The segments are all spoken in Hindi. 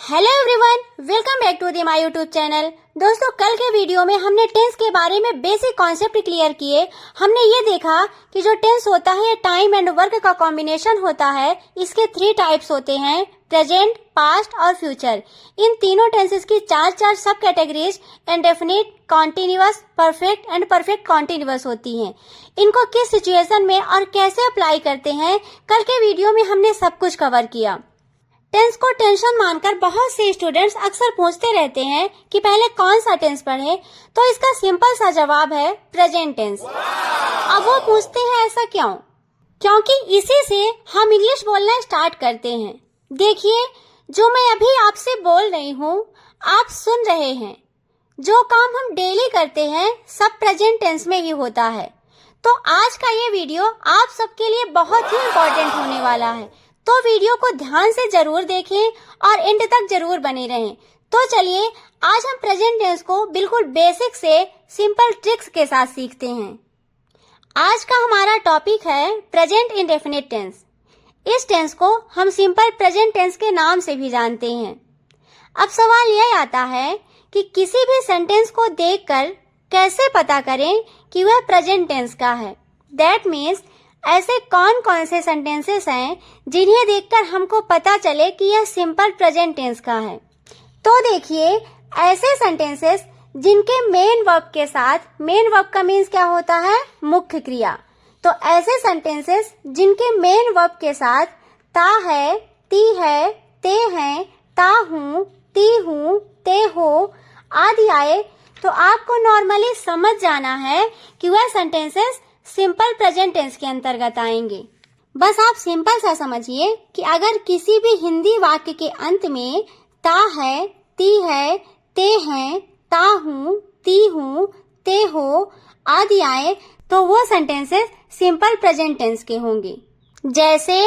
Hello everyone, welcome back to the my YouTube channel. दोस्तों, कल के वीडियो में हमने टेंस के बारे में बेसिक कॉन्सेप्ट क्लियर किए। हमने ये देखा कि जो टेंस होता है टाइम एंड वर्क का कॉम्बिनेशन होता है। इसके 3 टाइप्स होते हैं, प्रेजेंट, पास्ट और फ्यूचर। इन तीनों टेंसेस की चार सब categories indefinite, continuous, perfect and perfect continuous होती हैं। इनको किस सिचुएशन में और कैसे अप्लाई करते हैं, कल के वीडियो में हमने सब कुछ कवर किया। टेंस को टेंशन मानकर बहुत से स्टूडेंट्स अक्सर पूछते रहते हैं कि पहले कौन सा टेंस पढ़े, तो इसका सिंपल सा जवाब है प्रेजेंट टेंस। अब वो पूछते हैं ऐसा क्यों? क्योंकि इसी से हम इंग्लिश बोलना स्टार्ट करते हैं। देखिए, जो मैं अभी आपसे बोल रही हूँ, आप सुन रहे हैं। जो काम हम डेली करते हैं सब प्रेजेंट टेंस में ही होता है। तो आज का ये वीडियो आप सबके लिए बहुत ही इम्पोर्टेंट होने वाला है, तो वीडियो को ध्यान से जरूर देखें और एंड तक जरूर बने रहें। तो चलिए, आज हम प्रेजेंट टेंस को बिल्कुल बेसिक से सिंपल ट्रिक्स के साथ सीखते हैं। आज का हमारा टॉपिक है प्रेजेंट इंडेफिनिट टेंस। इस टेंस को हम सिंपल प्रेजेंट टेंस के नाम से भी जानते हैं। अब सवाल यह आता है कि किसी भी सेंटेंस को देखकर कैसे पता करें कि वह प्रेजेंट टेंस का है। दैट मीन्स ऐसे कौन कौन से सेंटेंसेस हैं जिन्हें देखकर हमको पता चले कि यह सिंपल प्रेजेंट टेंस का है। तो देखिए, ऐसे सेंटेंसेस जिनके मेन वर्ब के साथ, मेन वर्ब का मीन्स क्या होता है? मुख्य क्रिया। तो ऐसे सेंटेंसेस जिनके मेन वर्ब के साथ ता है, ती है, ते हैं, ता हूँ, ती हूँ, ते हो आदि आए, तो आपको नॉर्मली समझ जाना है कि वह सेंटेंसेस सिंपल प्रेजेंट टेंस के अंतर्गत आएंगे। बस आप सिंपल सा समझिए कि अगर किसी भी हिंदी वाक्य के अंत में ता है, ती है, ते हैं, ता हूँ, ती हूँ, ते हो आदि आए, तो वो सेंटेंसेस सिंपल प्रेजेंट टेंस के होंगे। जैसे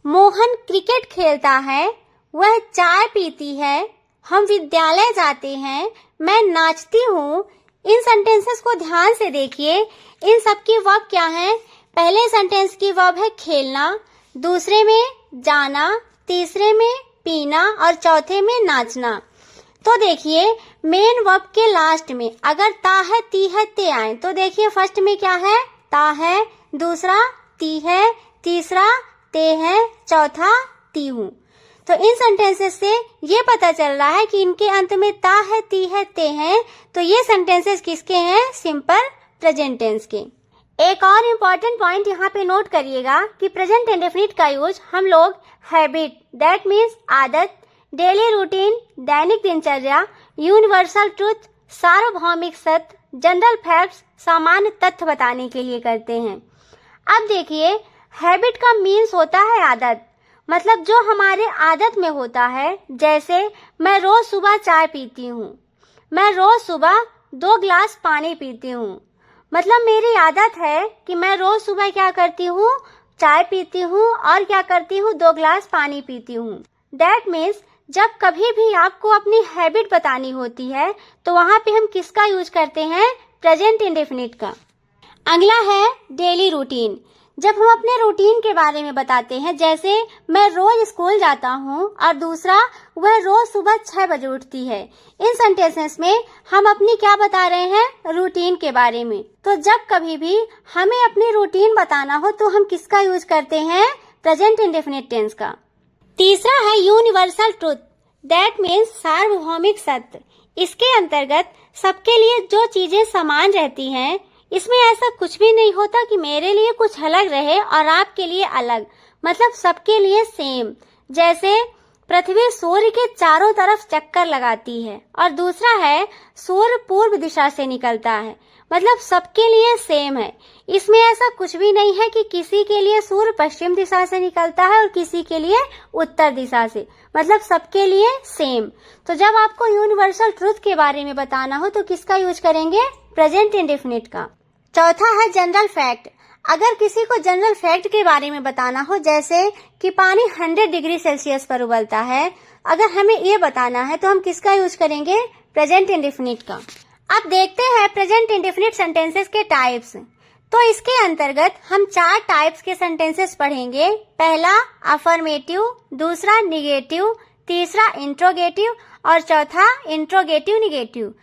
मोहन क्रिकेट खेलता है, वह चाय पीती है, हम विद्यालय जाते हैं, मैं नाचती हूँ। इन सेंटेंसेस को ध्यान से देखिए। इन सब की वर्ब क्या है? पहले सेंटेंस की वर्ब है खेलना, दूसरे में जाना, तीसरे में पीना और चौथे में नाचना। तो देखिए, मेन वर्ब के लास्ट में अगर ता है, ती है, ते आए, तो देखिए फर्स्ट में क्या है? ता है, दूसरा ती है, तीसरा ते है, चौथा ती हूँ। तो इन सेंटेंसेस से ये पता चल रहा है कि इनके अंत में ता है, ती है, ते हैं, तो ये सेंटेंसेस किसके हैं? सिंपल प्रेजेंट टेंस के। एक और इम्पॉर्टेंट पॉइंट यहाँ पे नोट करिएगा कि प्रेजेंट इंडेफिनिट का यूज हम लोग हैबिट, दैट मीन्स आदत, डेली रूटीन, दैनिक दिनचर्या, यूनिवर्सल ट्रूथ, सार्वभौमिक सत्य, जनरल फैक्ट्स, सामान्य तथ्य बताने के लिए करते हैं। अब देखिए, हैबिट का मीन्स होता है आदत, मतलब जो हमारे आदत में होता है। जैसे मैं रोज सुबह चाय पीती हूँ, मैं रोज सुबह 2 गिलास पानी पीती हूँ। मतलब मेरी आदत है कि मैं रोज सुबह क्या करती हूँ? चाय पीती हूँ और क्या करती हूँ? 2 गिलास पानी पीती हूँ। दैट मीन्स जब कभी भी आपको अपनी हैबिट बतानी होती है तो वहाँ पे हम किसका यूज करते हैं? प्रेजेंट इंडेफिनिट का। अगला है डेली रूटीन। जब हम अपने रूटीन के बारे में बताते हैं, जैसे मैं रोज स्कूल जाता हूँ और दूसरा वह रोज सुबह 6 बजे उठती है। इन सेंटेंसेस में हम अपनी क्या बता रहे हैं? रूटीन के बारे में। तो जब कभी भी हमें अपनी रूटीन बताना हो तो हम किसका यूज करते हैं? प्रेजेंट इंडेफिनिट टेंस का। तीसरा है यूनिवर्सल ट्रूथ, दैट मीन्स सार्वभौमिक सत्य। इसके अंतर्गत सबके लिए जो चीजें समान रहती हैं, इसमें ऐसा कुछ भी नहीं होता कि मेरे लिए कुछ अलग रहे और आपके लिए अलग, मतलब सबके लिए सेम। जैसे पृथ्वी सूर्य के चारों तरफ चक्कर लगाती है और दूसरा है सूर्य पूर्व दिशा से निकलता है, मतलब सबके लिए सेम है। इसमें ऐसा कुछ भी नहीं है कि किसी के लिए सूर्य पश्चिम दिशा से निकलता है और किसी के लिए उत्तर दिशा से, मतलब सबके लिए सेम। तो जब आपको यूनिवर्सल ट्रूथ के बारे में बताना हो तो किसका यूज करेंगे? प्रेजेंट इंडेफिनिट का। चौथा है जनरल फैक्ट। अगर किसी को जनरल फैक्ट के बारे में बताना हो, जैसे कि पानी 100 डिग्री सेल्सियस पर उबलता है, अगर हमें ये बताना है तो हम किसका यूज करेंगे? प्रेजेंट इंडेफिनिट का। अब देखते हैं प्रेजेंट इंडेफिनिट सेंटेंसेस के टाइप्स। तो इसके अंतर्गत हम 4 टाइप्स के सेंटेंसेस पढ़ेंगे। पहला अफर्मेटिव, दूसरा निगेटिव, तीसरा इंट्रोगेटिव और चौथा इंट्रोगेटिव निगेटिव।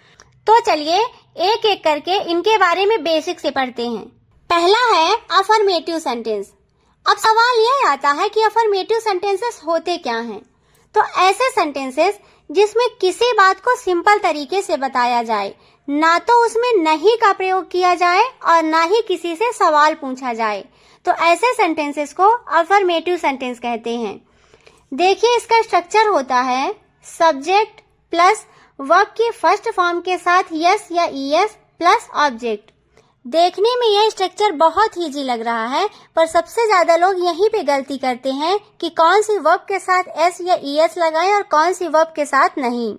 तो चलिए एक एक करके इनके बारे में बेसिक से पढ़ते हैं। पहला है अफर्मेटिव सेंटेंस। अब सवाल यह आता है कि अफर्मेटिव सेंटेंसेस होते क्या हैं। तो ऐसे सेंटेंसेस जिसमें किसी बात को सिंपल तरीके से बताया जाए, ना तो उसमें नहीं का प्रयोग किया जाए और ना ही किसी से सवाल पूछा जाए, तो ऐसे सेंटेंसेस को अफर्मेटिव सेंटेंस कहते हैं। देखिए इसका स्ट्रक्चर होता है सब्जेक्ट प्लस वर्ब की फर्स्ट फॉर्म के साथ यस या ईएस प्लस ऑब्जेक्ट। देखने में यह स्ट्रक्चर बहुत इजी लग रहा है, पर सबसे ज्यादा लोग यहीं पे गलती करते हैं कि कौन सी वर्ब के साथ एस या ईएस लगाएं और कौन सी वर्ब के साथ नहीं।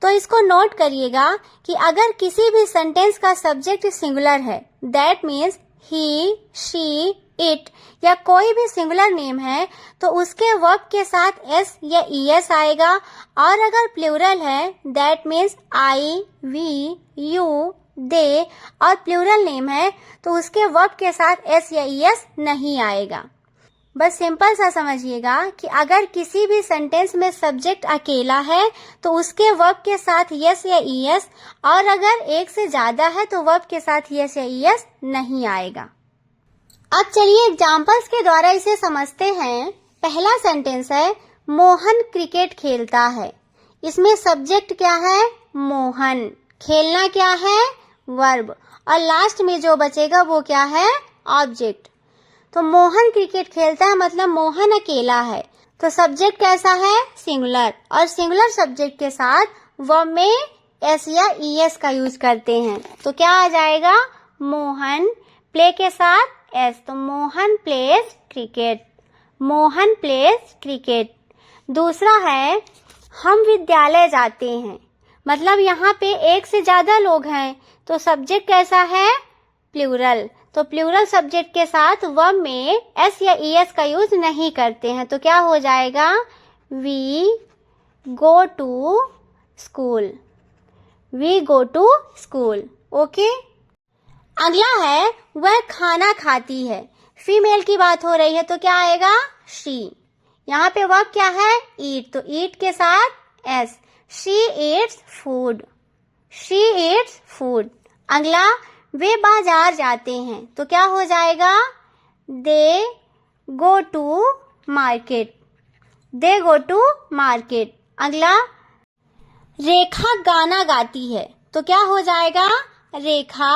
तो इसको नोट करिएगा कि अगर किसी भी सेंटेंस का सब्जेक्ट सिंगुलर है, that means he, she, it या कोई भी सिंगुलर नेम है, तो उसके वर्ब के साथ एस या ईएस आएगा। और अगर प्लूरल है, that means I, we, you, they और प्लूरल नेम है, तो उसके वर्ब के साथ एस या ईएस नहीं आएगा। बस सिंपल सा समझिएगा कि अगर किसी भी सेंटेंस में सब्जेक्ट अकेला है तो उसके वर्ब के साथ यस या ईएस, और अगर एक से ज्यादा है तो वर्ब के साथ यस या ईएस नहीं आएगा। अब चलिए एग्जांपल्स के द्वारा इसे समझते हैं। पहला सेंटेंस है मोहन क्रिकेट खेलता है। इसमें सब्जेक्ट क्या है? मोहन। खेलना क्या है? वर्ब। और लास्ट में जो बचेगा वो क्या है? ऑब्जेक्ट। तो मोहन क्रिकेट खेलता है मतलब मोहन अकेला है, तो सब्जेक्ट कैसा है? सिंगुलर। और सिंगुलर सब्जेक्ट के साथ वर्ब में एस या ईएस का यूज करते हैं, तो क्या आ जाएगा? मोहन। प्ले के साथ एस, तो Mohan pledge cricket. Mohan pledge cricket. दूसरा है हम विद्यालय जाते हैं, मतलब यहाँ पे एक से ज्यादा लोग हैं, तो सब्जेक्ट कैसा है? प्लूरल। तो प्लूरल सब्जेक्ट के साथ वर्ब में एस या ईएस का यूज नहीं करते हैं, तो क्या हो जाएगा? We go to school. We go to school. Okay. अगला है वह खाना खाती है। फीमेल की बात हो रही है तो क्या आएगा? शी। यहाँ पे वर्ब क्या है? ईट, तो ईट के साथ S. She eats food. She eats food. अगला वे बाजार जाते हैं, तो क्या हो जाएगा? They go to market. They go to market. अगला रेखा गाना गाती है, तो क्या हो जाएगा? Rekha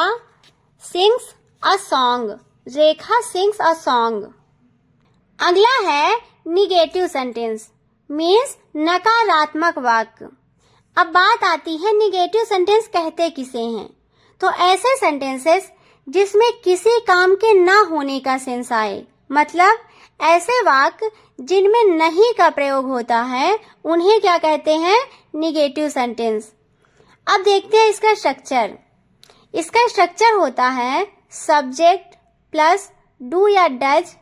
sings a song. Rekha sings a song. अगला है निगेटिव सेंटेंस, मीन्स नकारात्मक वाक्य। अब बात आती है निगेटिव सेंटेंस कहते किसे हैं। तो ऐसे सेंटेंसेस जिसमें किसी काम के ना होने का सेंस आए, मतलब ऐसे वाक्य जिनमें नहीं का प्रयोग होता है, उन्हें क्या कहते हैं? Negative sentence. अब देखते हैं इसका स्ट्रक्चर। इसका स्ट्रक्चर होता है सब्जेक्ट प्लस डू या does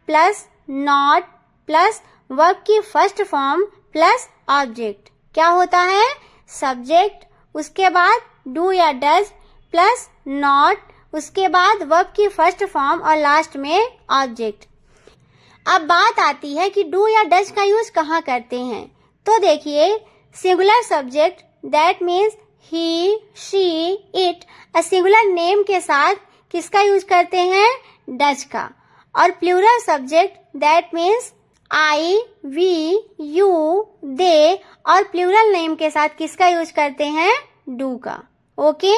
plus not plus verb की फर्स्ट फॉर्म प्लस ऑब्जेक्ट। क्या होता है? सब्जेक्ट, उसके बाद डू या डज प्लस नॉट, उसके बाद वर्ब की फर्स्ट फॉर्म और लास्ट में ऑब्जेक्ट। अब बात आती है कि डू या डज का यूज कहाँ करते हैं। तो देखिए singular subject that means he, she, it, singular name के साथ किसका यूज करते हैं? डज का। और plural subject that means I, we, you, they, और प्लूरल नेम के साथ किसका यूज करते हैं? डू का। ओके।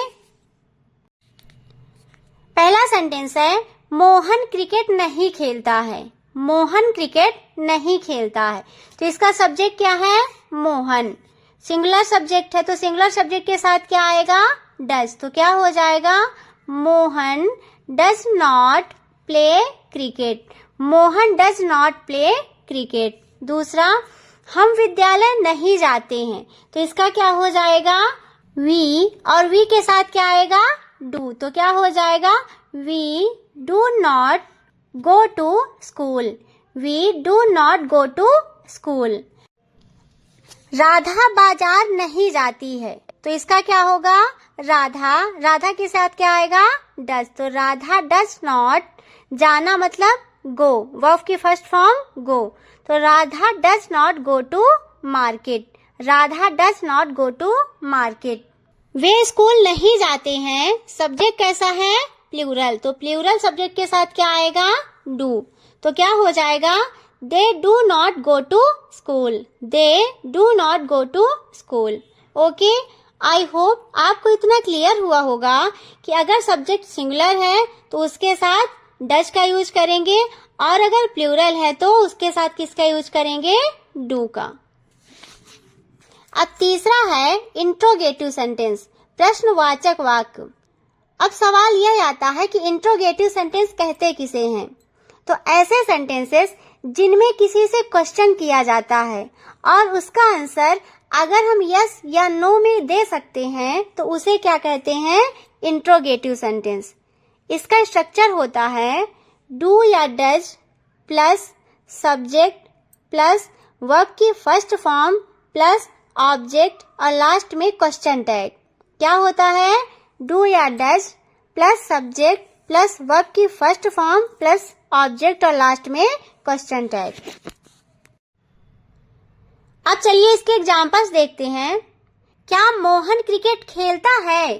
पहला सेंटेंस है मोहन क्रिकेट नहीं खेलता है। मोहन क्रिकेट नहीं खेलता है, तो इसका सब्जेक्ट क्या है? मोहन। सिंगुलर सब्जेक्ट है, तो सिंगुलर सब्जेक्ट के साथ क्या आएगा? डज। तो क्या हो जाएगा? Mohan does not play cricket. Mohan does not play cricket. दूसरा हम विद्यालय नहीं जाते हैं, तो इसका क्या हो जाएगा? वी, और वी के साथ क्या आएगा? डू। तो क्या हो जाएगा? We do not go to school. We do not go to school. Radha बाजार नहीं जाती है, तो इसका क्या होगा? राधा। राधा के साथ क्या आएगा? डज। तो राधा डज नॉट, जाना मतलब गो, वर्ब की फर्स्ट फॉर्म गो, तो Radha does not go to market. Radha does not go to market. वे स्कूल नहीं जाते हैं, सब्जेक्ट कैसा है? प्लूरल। तो प्लूरल सब्जेक्ट के साथ क्या आएगा? डू। तो क्या हो जाएगा? They do not go to school. They do not go to school. Okay, I hope आपको इतना क्लियर हुआ होगा कि अगर सब्जेक्ट सिंगुलर है तो उसके साथ डज का यूज करेंगे, और अगर प्लूरल है तो उसके साथ किसका यूज करेंगे? डू का। अब तीसरा है इंट्रोगेटिव सेंटेंस, प्रश्नवाचक वाक्य। अब सवाल यह आता है कि इंट्रोगेटिव सेंटेंस कहते किसे हैं? तो ऐसे सेंटेंसेस जिनमें किसी से क्वेश्चन किया जाता है और उसका आंसर अगर हम यस या नो में दे सकते हैं तो उसे क्या कहते हैं? Interrogative sentence. इसका स्ट्रक्चर होता है डू या does plus subject plus verb की फर्स्ट फॉर्म प्लस ऑब्जेक्ट और लास्ट में क्वेश्चन टैग। क्या होता है? डू या does plus subject plus verb की फर्स्ट फॉर्म प्लस ऑब्जेक्ट और लास्ट में क्वेश्चन टैग। अब चलिए इसके एग्जांपल्स देखते हैं। क्या मोहन क्रिकेट खेलता है?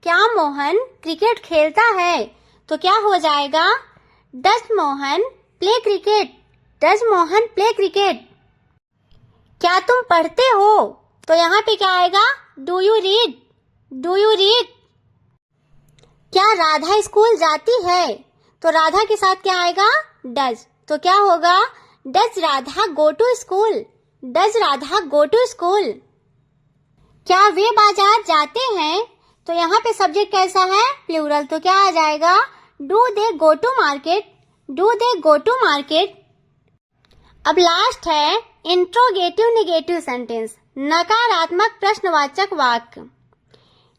क्या मोहन क्रिकेट खेलता है? तो क्या हो जाएगा? Does Mohan play cricket? Does Mohan play cricket? क्या तुम पढ़ते हो? तो यहाँ पे क्या आएगा? Do you read? Do you read? क्या राधा स्कूल जाती है? तो राधा के साथ क्या आएगा? डज। तो क्या होगा? Does Radha go to school? Does Radha go to school? क्या वे बाजार जाते हैं? तो यहाँ पे सब्जेक्ट कैसा है? प्लूरल। तो क्या आ जाएगा? Do they go to market? Do they go to market? अब लास्ट है इंट्रोगेटिव नेगेटिव सेंटेंस, नकारात्मक प्रश्नवाचक वाक्य।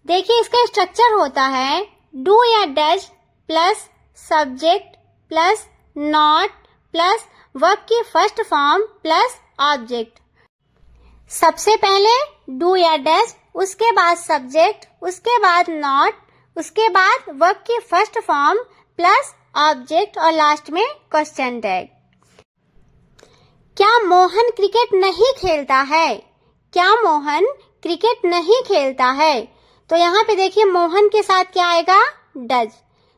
देखिए इसका स्ट्रक्चर होता है डू या does plus subject plus not plus verb की फर्स्ट फॉर्म प्लस ऑब्जेक्ट। सबसे पहले डू या डज, उसके बाद सब्जेक्ट, उसके बाद नॉट, उसके बाद वर्ब की फर्स्ट फॉर्म प्लस ऑब्जेक्ट और लास्ट में क्वेश्चन टैग। क्या मोहन क्रिकेट नहीं खेलता है? क्या मोहन क्रिकेट नहीं खेलता है? तो यहाँ पे देखिए मोहन के साथ क्या आएगा? डज।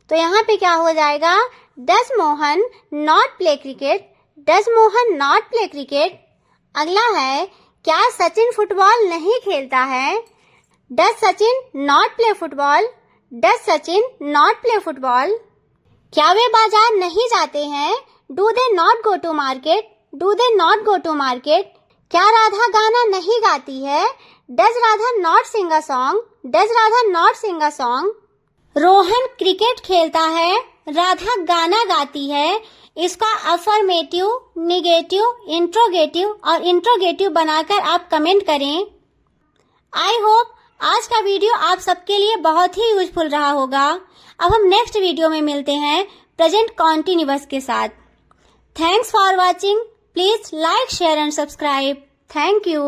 तो यहाँ पे क्या हो जाएगा? Does Mohan not play cricket? Does Mohan not play cricket? अगला है क्या सचिन फुटबॉल नहीं खेलता है? Does Sachin not play football? Does Sachin not play football? क्या वे बाजार नहीं जाते हैं? Do they not go to market? Do they not go to market? क्या राधा गाना नहीं गाती है? Does Radha not sing a song? Does Radha not sing a song? Rohan cricket खेलता है, राधा गाना गाती है। इसका अफर्मेटिव, निगेटिव, इंट्रोगेटिव और इंट्रोगेटिव बनाकर आप कमेंट करें। आई होप आज का वीडियो आप सबके लिए बहुत ही यूजफुल रहा होगा। अब हम नेक्स्ट वीडियो में मिलते हैं प्रेजेंट कॉन्टिन्यूअस के साथ। Thanks for watching. Please like, share and subscribe. Thank you.